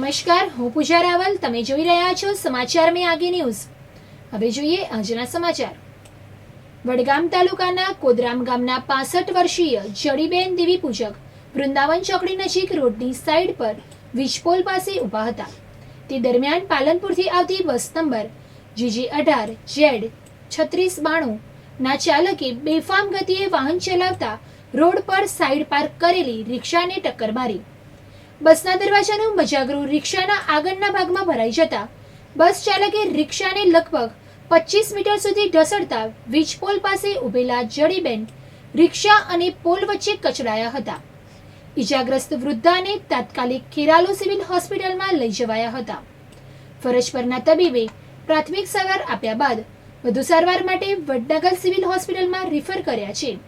નમસ્કાર, હું પૂજા રાવલ. તમે જોઈ રહ્યા છો સમાચાર મેં આગે ન્યૂઝ. હવે જોઈએ આજના સમાચાર. વડગામ તાલુકાના કોદરામ ગામના 65 વર્ષીય જડીબેન દેવી પૂજક વૃંદાવન ચોકડી નજીક રોડની સાઈડ પર વીજપોલ પાસે ઊભા હતા. તે દરમિયાન પાલનપુરથી આવતી બસ નંબર GG18 Z3692 ના ચાલકે બેફામ ગતિએ વાહન ચલાવતા રોડ પર સાઈડ પાર્ક કરેલી રિક્ષાને ટક્કર મારી. બસના દરવાજાનું મજાગરું રિક્ષાના આગળના ભાગમાં ભરાઈ જતા બસ ચાલકે રિક્ષાને લગભગ 25 મીટર સુધી ઢસડતા વીજપોલ પાસે ઉભેલા જડીબેન રિક્ષા અને પોલ વચ્ચે કચડાયા હતા. ઈજાગ્રસ્ત વૃદ્ધાને તાત્કાલિક ખેરાલુ સિવિલ હોસ્પિટલમાં લઈ જવાયા હતા. ફરજ પરના તબીબે પ્રાથમિક સારવાર આપ્યા બાદ વધુ સારવાર માટે વડનગર સિવિલ હોસ્પિટલમાં રિફર કર્યા છે.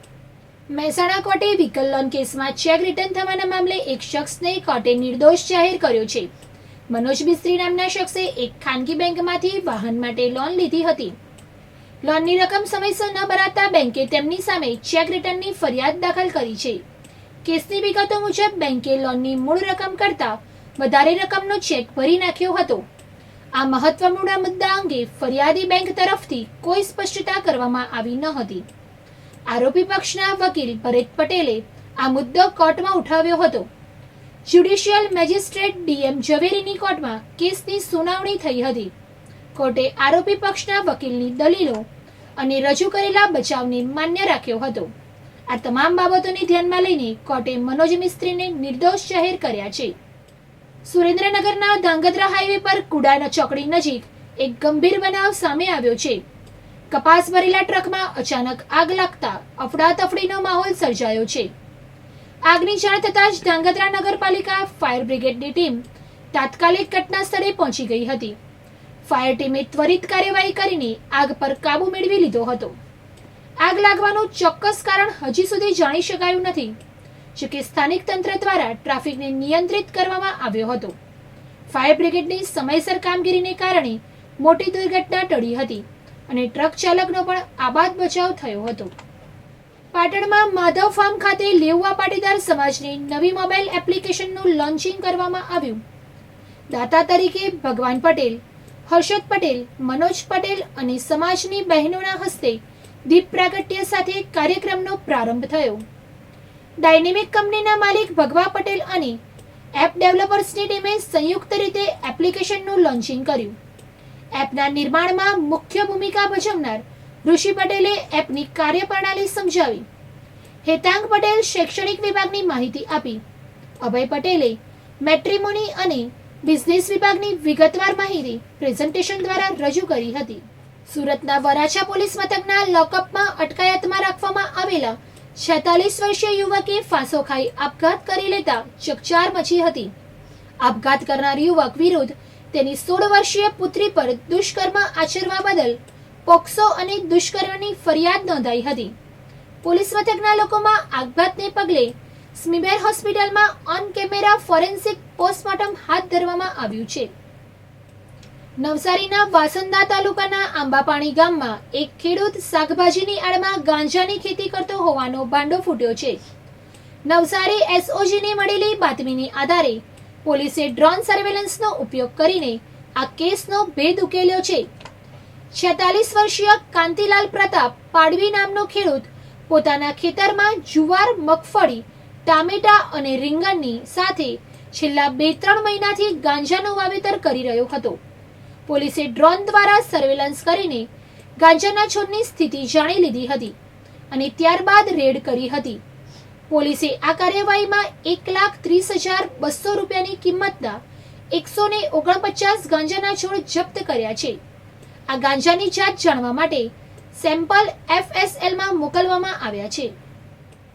મહેસાણા કોર્ટે વ્હીકલ લોન કેસમાં ચેક રિટર્ન થવાના મામલે એક શખ્સને કોર્ટે નિર્દોષ જાહેર કર્યો છે. મનોજ મિસ્ત્રી નામના શખ્સે એક ખાનગી બેંકમાંથી વાહન માટે લોન લીધી હતી. લોનની રકમ સમયસર ન ભરાતા બેંકે તેમની સામે ચેક રિટર્નની ફરિયાદ દાખલ કરી છે. કેસની વિગતો મુજબ બેંકે લોનની મૂળ રકમ કરતાં વધારે રકમનો ચેક ભરી નાખ્યો હતો. આ મહત્વપૂર્ણ મુદ્દા અંગે ફરિયાદી બેંક તરફથી કોઈ સ્પષ્ટતા કરવામાં આવી ન હતી. આરોપી પક્ષના વકીલ ભરત પટેલે આ મુદ્દો કોર્ટમાં ઉઠાવ્યો હતો. જ્યુડિશિયલ મેજિસ્ટ્રેટ DM ઝવેરીની કોર્ટમાં કેસની સુનાવણી થઈ હતી. કોર્ટે આરોપી પક્ષના વકીલની દલીલો અને રજૂ કરેલા બચાવને માન્ય રાખ્યો હતો. આ તમામ બાબતોને ધ્યાનમાં લઈને કોર્ટે મનોજ મિસ્ત્રીને નિર્દોષ જાહેર કર્યા છે. સુરેન્દ્રનગરના ધાંગધ્રા હાઈવે પર કુડાના ચોકડી નજીક એક ગંભીર બનાવ સામે આવ્યો છે. કપાસ ભરેલા ટ્રકમાં અચાનક આગ લાગતા અફડાતફડીનો માહોલ સર્જાયો છે. આગની જાણ થતાં જ ધાંગધ્રા નગરપાલિકા ફાયર બ્રિગેડની ટીમ તાત્કાલિક ઘટના સ્થળે પહોંચી ગઈ હતી. ફાયર ટીમે ત્વરિત કાર્યવાહી કરીને આગ પર કાબુ મેળવી લીધો હતો. આગ લાગવાનું ચોક્કસ કારણ હજી સુધી જાણી શકાયું નથી. જોકે સ્થાનિક તંત્ર દ્વારા ટ્રાફિકને નિયંત્રિત કરવામાં આવ્યો હતો. ફાયર બ્રિગેડની સમયસર કામગીરીને કારણે મોટી દુર્ઘટના ટળી હતી અને ટ્રક ચાલકનો પણ આબાદ બચાવ થયો હતો. પાટણમાં માધવ ફાર્મ ખાતે લેઉવા પાટીદાર સમાજની નવી મોબાઈલ એપ્લિકેશનનું લોન્ચિંગ કરવામાં આવ્યું. દાતા તરીકે ભગવાન પટેલ, હર્ષદ પટેલ, મનોજ પટેલ અને સમાજની બહેનોના હસ્તે દીપ પ્રાગટ્ય સાથે કાર્યક્રમનો પ્રારંભ થયો. ડાયનેમિક કંપનીના માલિક ભગવા પટેલ અને એપ ડેવલપર્સની ટીમે સંયુક્ત રીતે એપ્લિકેશનનું લોન્ચિંગ કર્યું. એપના નિર્માણમાં મુખ્ય ભૂમિકા ભજવનાર ઋષિ પટેલે એપની કાર્યપ્રણાલી સમજાવી. હેતાંગ પટેલ શૈક્ષણિક વિભાગની માહિતી આપી. અભય પટેલે મેટ્રિમોની અને બિઝનેસ વિભાગની વિગતવાર માહિતી પ્રેઝન્ટેશન દ્વારા રજૂ કરી હતી. સુરતના વરાછા પોલીસ મથકના લોકઅપમાં અટકાયતમાં રાખવામાં આવેલા 46 વર્ષીય યુવકે ફાંસો ખાઈ આપઘાત કરી લેતા ચકચાર મચી હતી. આપઘાત કરનાર યુવક વિરુદ્ધ તેની 16 વર્ષીય પુત્રી પર દુષ્કર્મ આચરવા બદલ પોક્સો અને દુષ્કર્મની ફરિયાદ નોંધાઈ હતી. પોલીસ મથકના લોકોમાં આપઘાતને પગલે સ્મીમેર હોસ્પિટલમાં ઓન કેમેરા ફોરેન્સિક પોસ્ટમોર્ટમ હાથ ધરવામાં આવ્યું છે. નવસારીના વાસંદા તાલુકાના આંબાપાણી ગામમાં એક ખેડૂત શાકભાજીની આડમાં ગાંજાની ખેતી કરતો હોવાનો ભાંડો ફૂટ્યો છે. નવસારી SOGને મળેલી બાતમીની આધારે પોલીસે ડ્રોન સર્વેલન્સનો ઉપયોગ કરીને આ કેસનો ભેદ ઉકેલ્યો છે. 46 વર્ષીય કાંતિલાલ પ્રતાપ પાડવી નામનો ખેડૂત પોતાના ખેતરમાં જુવાર, મગફળી, ટામેટા અને રીંગણની સાથે છેલ્લા 2-3 મહિનાથી ગાંજાનું વાવેતર કરી રહ્યો હતો. પોલીસે ડ્રોન દ્વારા સર્વેલન્સ કરીને ગાંજાના છોડની સ્થિતિ જાણી લીધી હતી અને ત્યારબાદ રેડ કરી હતી. પોલીસે આ કાર્યવાહીમાં 1,30,200 રૂપિયાની કિંમતના 149 ગાંજાના છોડ જપ્ત કર્યા છે. આ ગાંજાની જાત જાણવા માટે સેમ્પલ FSLમાં મોકલવામાં આવ્યા છે.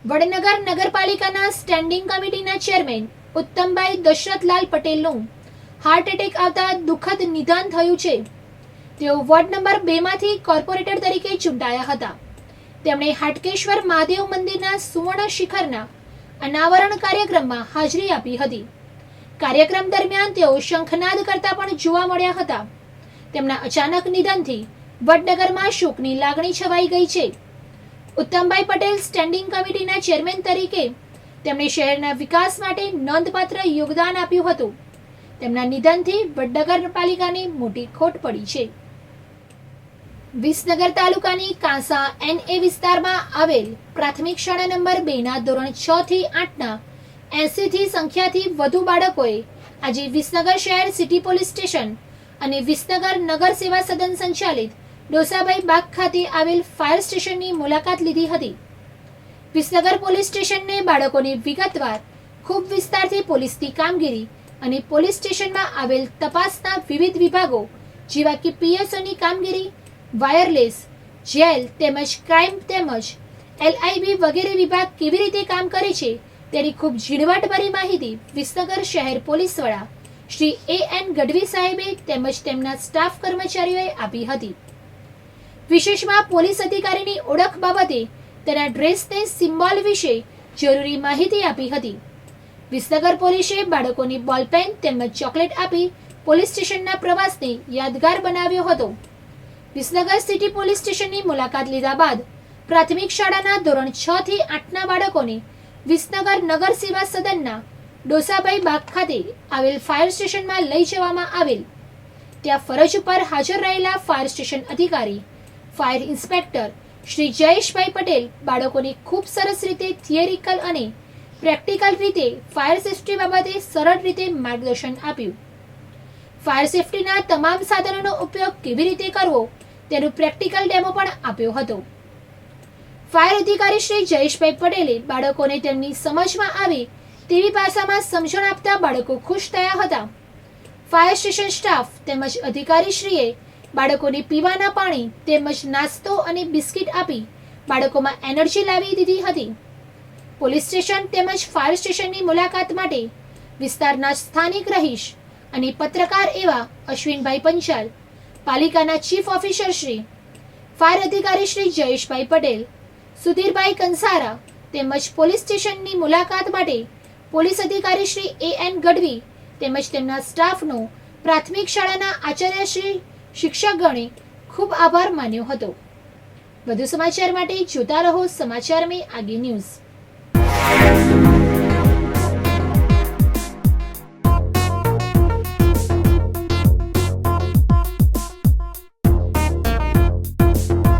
વડનગર નગરપાલિકાના સ્ટેન્ડિંગ કમિટીના ચેરમેન ઉત્તમભાઈ દશરથલાલ પટેલનું હાર્ટ એટેક આવતા દુઃખદ નિદાન થયું છે. તેઓ વોર્ડ નંબર 2 માંથી કોર્પોરેટર તરીકે ચૂંટાયા હતા. તેમણે હાટકેશ્વર મહાદેવ મંદિરના સુવર્ણ શિખરના અનાવરણ કાર્યક્રમમાં હાજરી આપી હતી. કાર્યક્રમ દરમિયાન તેઓ શંખનાદ કરતા પણ જોવા મળ્યા હતા. તેમના અચાનક નિધનથી વડનગરમાં શોકની લાગણી છવાઈ ગઈ છે. ઉત્તમભાઈ પટેલ સ્ટેન્ડિંગ કમિટીના ચેરમેન તરીકે તેમણે શહેરના વિકાસ માટે નોંધપાત્ર યોગદાન આપ્યું હતું. તેમના નિધનથી વડનગર પાલિકાને મોટી ખોટ પડી છે. વિસનગર તાલુકાની કાંસા NA વિસ્તારમાં આવેલ પ્રાથમિક શાળા નંબર 2 ના ધોરણ 6 થી 8 ના 80 થી સંખ્યાથી વધુ બાળકોએ આજે વિસનગર શહેર સિટી પોલીસ સ્ટેશન અને વિસનગર નગર સેવા સદન સંચાલિત ડોસાભાઈ બાગ ખાતે આવેલ ફાયર સ્ટેશનની મુલાકાત લીધી હતી. વિસનગર પોલીસ સ્ટેશનને બાળકોની વિગતવાર ખૂબ વિસ્તારથી પોલીસની કામગીરી અને પોલીસ સ્ટેશનમાં આવેલ તપાસના વિવિધ વિભાગો જેવા કે PSOની કામગીરી, વાયરલેસ, જેલ તેમજ ક્રાઇમ તેમજ LIB વગેરે વિભાગ કેવી રીતે કામ કરે છે તેની ખૂબ ઝીણવટભરી માહિતી વિસનગર શહેર પોલીસ વડા શ્રી AN ગઢવી સાહેબે તેમજ તેમના સ્ટાફ કર્મચારીઓએ આપી હતી. વિશેષમાં પોલીસ અધિકારીની ઓળખ બાબતે તેના ડ્રેસને સિમ્બોલ વિશે જરૂરી માહિતી આપી હતી. વિસનગર પોલીસે બાળકોની બોલપેન તેમજ ચોકલેટ આપી પોલીસ સ્ટેશનના પ્રવાસને યાદગાર બનાવ્યો હતો. વિસનગર સિટી પોલીસ સ્ટેશનની મુલાકાત લીધા બાદ પ્રાથમિક શાળાના ધોરણ 6 થી 8 ના બાળકોને વિસનગર નગર સેવા સદનના ડોસાભાઈ બાગ ખાતે આવેલ ફાયર સ્ટેશનમાં લઈ જવામાં આવેલ. ત્યાં ફરજ ઉપર હાજર રહેલા ફાયર સ્ટેશન અધિકારી ફાયર ઇન્સ્પેક્ટર શ્રી જયેશભાઈ પટેલ બાળકોને ખૂબ સરસ રીતે થિયરિકલ અને પ્રેક્ટિકલ રીતે ફાયર સેફટી બાબતે સરળ રીતે માર્ગદર્શન આપ્યું. ફાયર સેફટીના તમામ સાધનોનો ઉપયોગ કેવી રીતે કરવો તેનો પ્રેક્ટિકલ ડેમો પણ આપ્યો હતો. ફાયર અધિકારી શ્રી જયેશભાઈ પટેલે બાળકોને તેમની સમજમાં આવે તેવી ભાષામાં સમજણ આપતા બાળકો ખુશ થયા હતા. ફાયર સ્ટેશન સ્ટાફ તેમજ અધિકારીશ્રીએ બાળકોને પીવાના પાણી તેમજ નાસ્તો અને બિસ્કિટ આપી બાળકોમાં એનર્જી લાવી દીધી હતી. પોલીસ સ્ટેશન તેમજ ફાયર સ્ટેશનની મુલાકાત માટે વિસ્તારના સ્થાનિક રહીશ અને પત્રકાર એવા અશ્વિનભાઈ પંચાલ, પાલિકાના ચીફ ઓફિસર શ્રી, ફાયર અધિકારી શ્રી જયેશભાઈ પટેલ, સુધીરભાઈ કંસારા તેમજ પોલીસ સ્ટેશનની મુલાકાત માટે પોલીસ અધિકારી શ્રી AN ગઢવી તેમજ તેમના સ્ટાફનો પ્રાથમિક શાળાના આચાર્ય શ્રી શિક્ષકગણે ખૂબ આભાર માન્યો હતો. વધુ સમાચાર માટે જોતા રહો સમાચાર મેં આગે ન્યૂઝ.